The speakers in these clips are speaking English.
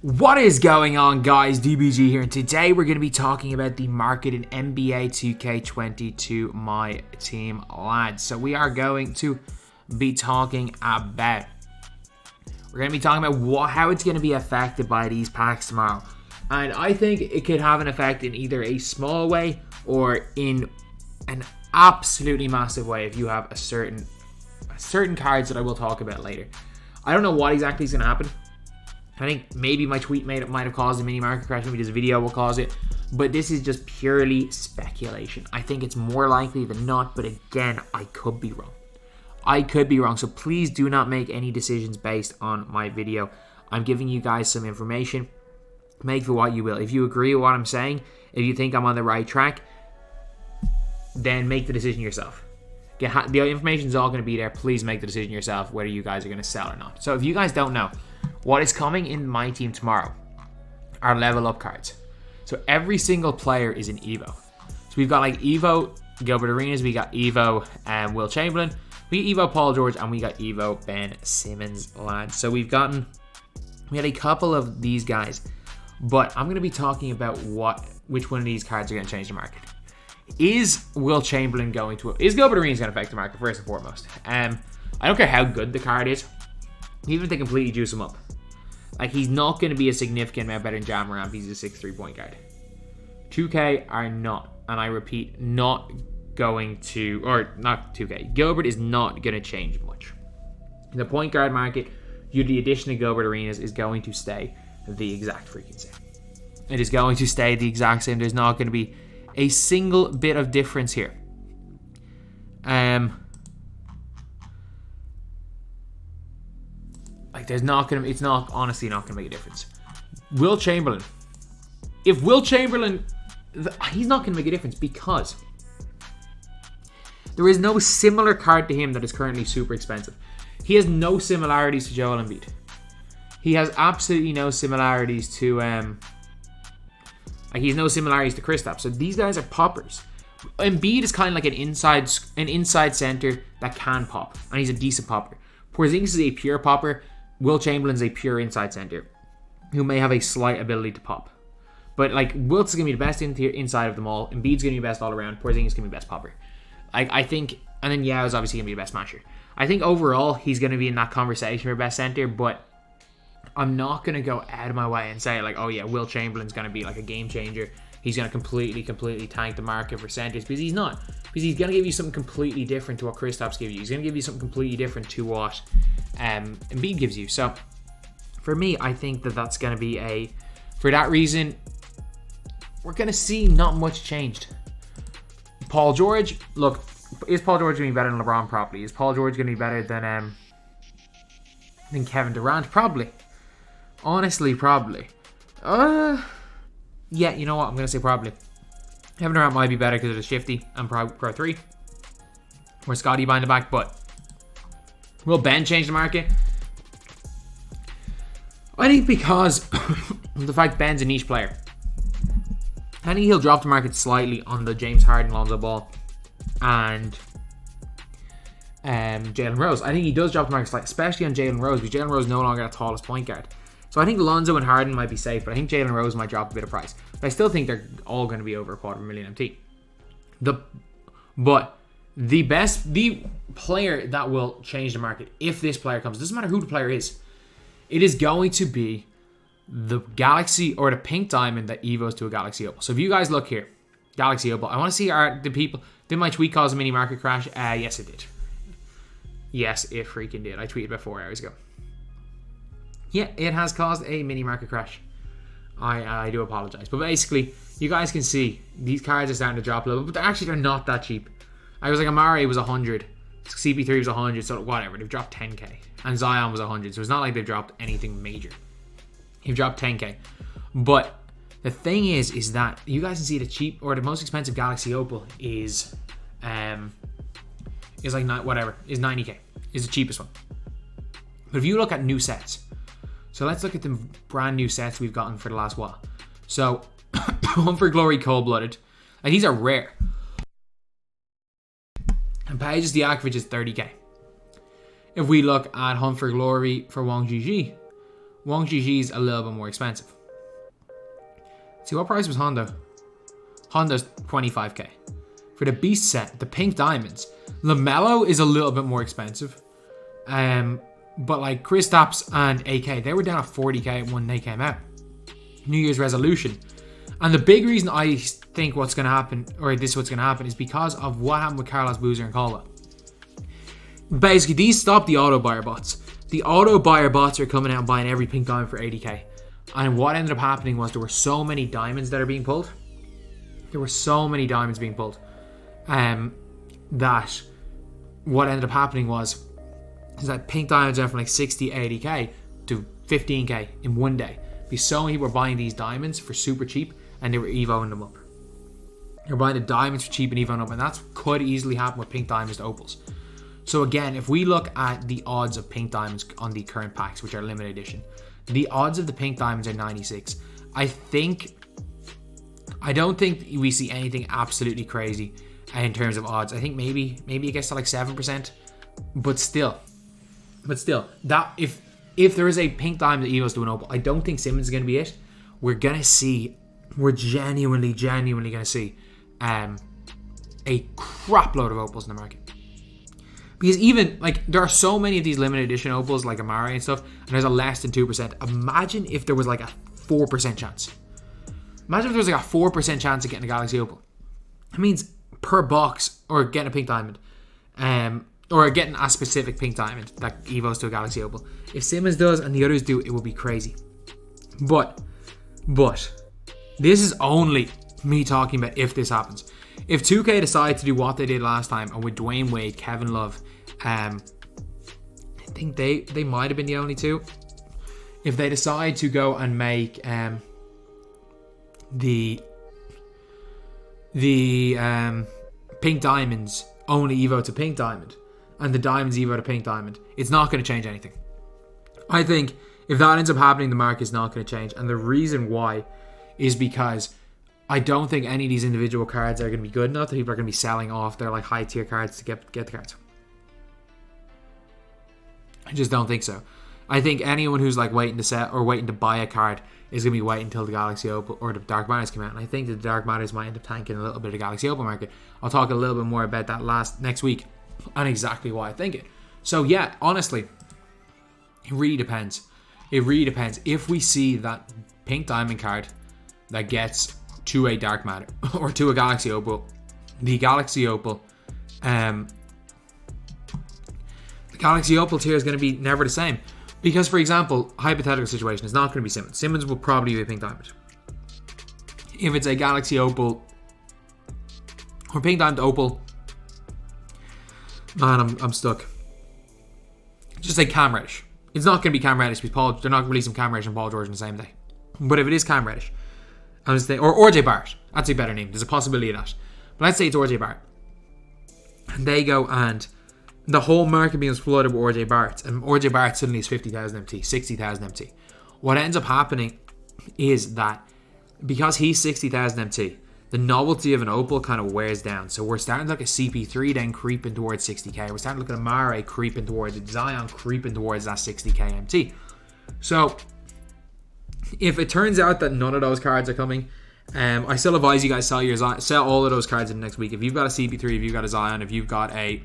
What is going on, guys? DBG here, and today we're going to be talking about the market in NBA 2K22 MyTEAM, lads. So we are going to be talking about how it's going to be affected by these packs tomorrow. And I think it could have an effect in either a small way or in an absolutely massive way if you have a certain cards that I will talk about later. I don't know what exactly is going to happen. I think maybe my tweet might have caused a mini market crash. Maybe this video will cause it. But this is just purely speculation. I think it's more likely than not. But again, I could be wrong. So please do not make any decisions based on my video. I'm giving you guys some information. Make for what you will. If you agree with what I'm saying, if you think I'm on the right track, then make the decision yourself. The information is all going to be there. Please make the decision yourself whether you guys are going to sell or not. So if you guys don't know, what is coming in my team tomorrow are level up cards. So every single player is an EVO. So we've got like EVO Gilbert Arenas, we got EVO Wilt Chamberlain, we got EVO Paul George, and we got EVO Ben Simmons, lads. So we had a couple of these guys, but I'm going to be talking about which one of these cards are going to change the market. Is Wilt Chamberlain is Gilbert Arenas going to affect the market first and foremost? I don't care how good the card is, even if they completely juice him up. Like, he's not going to be a significant amount better than Jammer if he's a 6'3" point guard. 2K are not, and I repeat, not going to, or not 2K. Gilbert is not going to change much. In the point guard market, the addition of Gilbert Arenas is going to stay the exact freaking same. It is going to stay the exact same. There's not going to be a single bit of difference here. It's honestly not gonna make a difference. Wilt Chamberlain. If Wilt Chamberlain, he's not gonna make a difference because there is no similar card to him that is currently super expensive. He has no similarities to Joel Embiid. He has absolutely no similarities to he has no similarities to Kristaps. So these guys are poppers. Embiid is kind of like an inside center that can pop, and he's a decent popper. Porzingis is a pure popper. Wilt Chamberlain's a pure inside center who may have a slight ability to pop. But like, Wilt's going to be the best inside of them all. Embiid's going to be best all around. Porzingis is going to be best popper. I think, and then Yao's obviously going to be the best smasher. I think overall he's going to be in that conversation for best center, but I'm not going to go out of my way and say like, oh yeah, Wilt Chamberlain's going to be like a game changer. He's going to completely tank the market for centers, because he's not. Because he's going to give you something completely different to what Kristaps gives you. He's going to give you something completely different to what Embiid gives you. So for me, I think that's going to be for that reason, we're going to see not much changed. Paul George, look, is Paul George going to be better than LeBron? Probably. Is Paul George going to be better than Kevin Durant? Probably. Honestly, probably. Yeah, you know what? I'm going to say probably. Kevin Durant might be better because of the shifty and Pro 3. Or Scotty behind the back, but will Ben change the market? I think because of the fact Ben's a niche player. I think he'll drop the market slightly on the James Harden, Lonzo Ball, and Jalen Rose. I think he does drop the market slightly, especially on Jalen Rose, because Jalen Rose is no longer the tallest point guard. So I think Lonzo and Harden might be safe, but I think Jalen Rose might drop a bit of price. But I still think they're all going to be over $250,000 MT. But the player that will change the market, if this player comes, doesn't matter who the player is, it is going to be the Galaxy or the pink diamond that evos to a Galaxy Opal. So if you guys look here, Galaxy Opal, I want to see did my tweet cause a mini market crash? Yes, it did. Yes, it freaking did. I tweeted about 4 hours ago. Yeah, it has caused a mini market crash. I do apologize. But basically, you guys can see these cards are starting to drop a little, but they're not that cheap. I was like, Amare was 100, CP3 was 100, so whatever. They've dropped 10k. And Zion was 100, so it's not like they've dropped anything major. They've dropped 10k. But the thing is that you guys can see the most expensive Galaxy Opal is like is 90k. Is the cheapest one. But if you look at new sets, so let's look at the brand new sets we've gotten for the last while. So, Hunt for Glory Cold-Blooded. And these are rare. And Pages Diakovic is 30k. If we look at Hunt for Glory for Wang Jiji Wang Jiji's a little bit more expensive. See, what price was Hondo? Hondo's 25k. For the Beast set, the pink diamonds, LaMelo is a little bit more expensive. But like Kristaps and AK, they were down at 40k when they came out. New Year's resolution. And the big reason I think what's going to happen, or this is what's going to happen, is because of what happened with Carlos Boozer and Caldwell. Basically, these stopped the auto buyer bots. The auto buyer bots are coming out and buying every pink diamond for 80k. And what ended up happening was there were so many diamonds that are being pulled. There were so many diamonds being pulled. That what ended up happening was is that pink diamonds went from like 60, 80k to 15k in one day. Because so many people were buying these diamonds for super cheap and they were evoing them up. You're buying the diamonds for cheap and evoing them up, and that could easily happen with pink diamonds to opals. So again, if we look at the odds of pink diamonds on the current packs, which are limited edition, the odds of the pink diamonds are 96. I don't think we see anything absolutely crazy in terms of odds. I think maybe it gets to like 7%, but still, that if there is a pink diamond that evos to an opal, I don't think Simmons is going to be it. We're genuinely going to see a crap load of opals in the market. Because even, like, there are so many of these limited edition opals, like Amari and stuff, and there's a less than 2%. Imagine if there was, like, a 4% chance. Imagine if there was, like, a 4% chance of getting a Galaxy Opal. That means per box, or getting a pink diamond, or getting a specific pink diamond that evos to a Galaxy Opal. If Simmons does and the others do, it will be crazy. But, this is only me talking about if this happens. If 2K decide to do what they did last time, and with Dwayne Wade, Kevin Love, I think they might have been the only two. If they decide to go and make the pink diamonds only evo to pink diamond, and the diamonds evo to pink diamond, it's not going to change anything. I think if that ends up happening, the market is not going to change, and the reason why is because I don't think any of these individual cards are going to be good enough that people are going to be selling off their like high tier cards to get the cards. I just don't think so. I think anyone who's like waiting to sell or waiting to buy a card is going to be waiting until the Galaxy Opal or the Dark Matters come out. And I think that the Dark Matters might end up tanking a little bit of the Galaxy Opal market. I'll talk a little bit more about that next week and exactly why I think it. So yeah, honestly, it really depends. It really depends. If we see that pink diamond card that gets to a Dark Matter or to a Galaxy Opal, the Galaxy Opal tier is going to be never the same. Because, for example, hypothetical situation is not going to be Simmons. Simmons will probably be a pink diamond. If it's a Galaxy Opal or pink diamond opal, man, I'm stuck. Just say Cam Reddish. It's not going to be Cam Reddish because they're not releasing Cam Reddish and Paul George on the same day. But if it is Cam Reddish, or RJ Barrett, that's a better name. There's a possibility of that. But let's say it's RJ Barrett. And they go and the whole market being flooded with RJ Barrett. And RJ Barrett suddenly is 50,000 MT, 60,000 MT. What ends up happening is that because he's 60,000 MT, the novelty of an opal kind of wears down. So we're starting to look at CP3 then creeping towards 60k. We're starting to look at Amare creeping towards it, Zion creeping towards that 60k MT. So if it turns out that none of those cards are coming, I still advise you guys sell all of those cards in the next week. If you've got a CP3, if you've got a Zion, if you've got a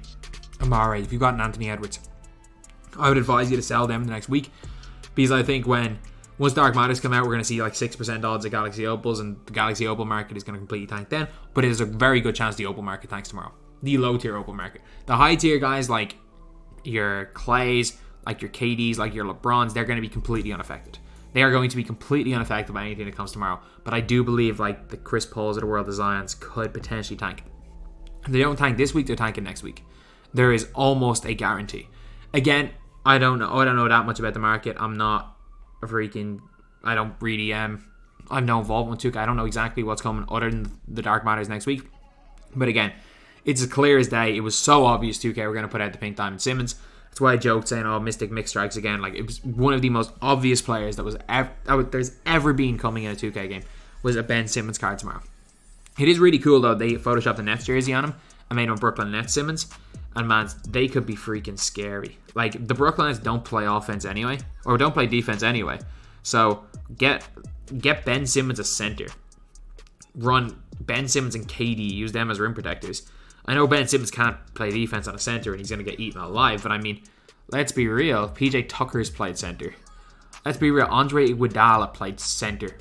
Amare, if you've got an Anthony Edwards, I would advise you to sell them the next week, because I think once Dark Matters come out, we're going to see like 6% odds of Galaxy Opals, and the Galaxy Opal market is going to completely tank then. But it is a very good chance the Opal market tanks tomorrow. The low tier Opal market. The high tier guys like your Clays, like your KDs, like your LeBrons, they're going to be completely unaffected. They are going to be completely unaffected by anything that comes tomorrow. But I do believe like the Chris Pauls of the world, the Zions, could potentially tank. If they don't tank this week, they're tanking next week. There is almost a guarantee. Again, I don't know that much about the market. I'm not a freaking... I don't really... I've no involvement with 2K. I don't know exactly what's coming other than the Dark Matters next week. But again, it's as clear as day. It was so obvious 2K were going to put out the pink diamond Simmons. That's why I joked saying, "Oh, Mystic Mix Strikes again." Like, it was one of the most obvious players there's ever been coming in a 2K game was a Ben Simmons card tomorrow. It is really cool though. They photoshopped the Nets jersey on him and made him a Brooklyn Nets Simmons. And man, they could be freaking scary. Like, the Brooklyn Nets don't play offense anyway, or don't play defense anyway. So get Ben Simmons a center. Run Ben Simmons and KD, use them as rim protectors. I know Ben Simmons can't play defense on a center and he's going to get eaten alive, but I mean, let's be real. PJ Tucker's played center. Let's be real. Andre Iguodala played center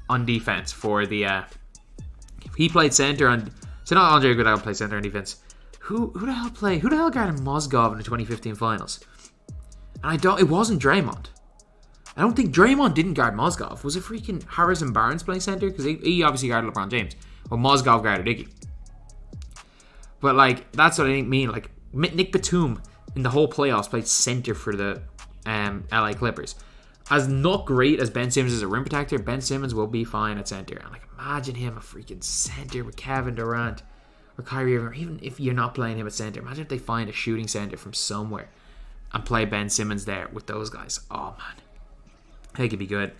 on defense for the... he played center on... So not Andre Iguodala played center on defense. Who the hell played? Who the hell guarded Mozgov in the 2015 finals? And it wasn't Draymond. I don't think Draymond didn't guard Mozgov. Was it freaking Harrison Barnes playing center? Because he obviously guarded LeBron James. Well, Mozgov guarded Iggy. But, like, that's what I mean. Like, Nick Batum in the whole playoffs played center for the LA Clippers. As not great as Ben Simmons is a rim protector, Ben Simmons will be fine at center. And, like, imagine him a freaking center with Kevin Durant or Kyrie Irving. Or even if you're not playing him at center, imagine if they find a shooting center from somewhere and play Ben Simmons there with those guys. Oh, man. I think it'd be good.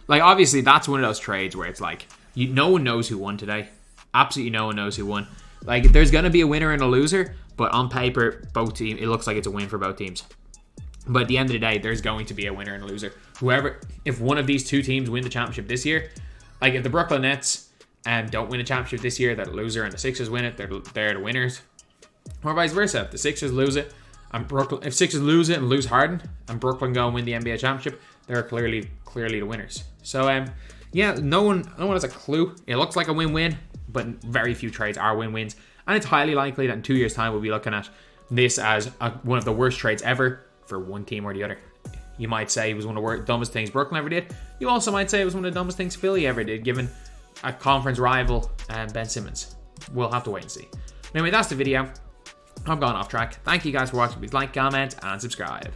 Like, obviously, that's one of those trades where it's like, no one knows who won today. Absolutely no one knows who won. Like, there's going to be a winner and a loser, but on paper, both teams, it looks like it's a win for both teams. But at the end of the day, there's going to be a winner and a loser. If one of these two teams win the championship this year, like if the Brooklyn Nets don't win a championship this year, they're the loser, and the Sixers win it, they're the winners. Or vice versa. If the Sixers lose it, if Sixers lose it and lose Harden, and Brooklyn go and win the NBA championship, they're clearly the winners. So, yeah, no one has a clue. It looks like a win-win, but very few trades are win-wins. And it's highly likely that in 2 years' time, we'll be looking at this as one of the worst trades ever for one team or the other. You might say it was one of the dumbest things Brooklyn ever did. You also might say it was one of the dumbest things Philly ever did, given a conference rival Ben Simmons. We'll have to wait and see. Anyway, that's the video. I've gone off track. Thank you guys for watching. Please like, comment, and subscribe.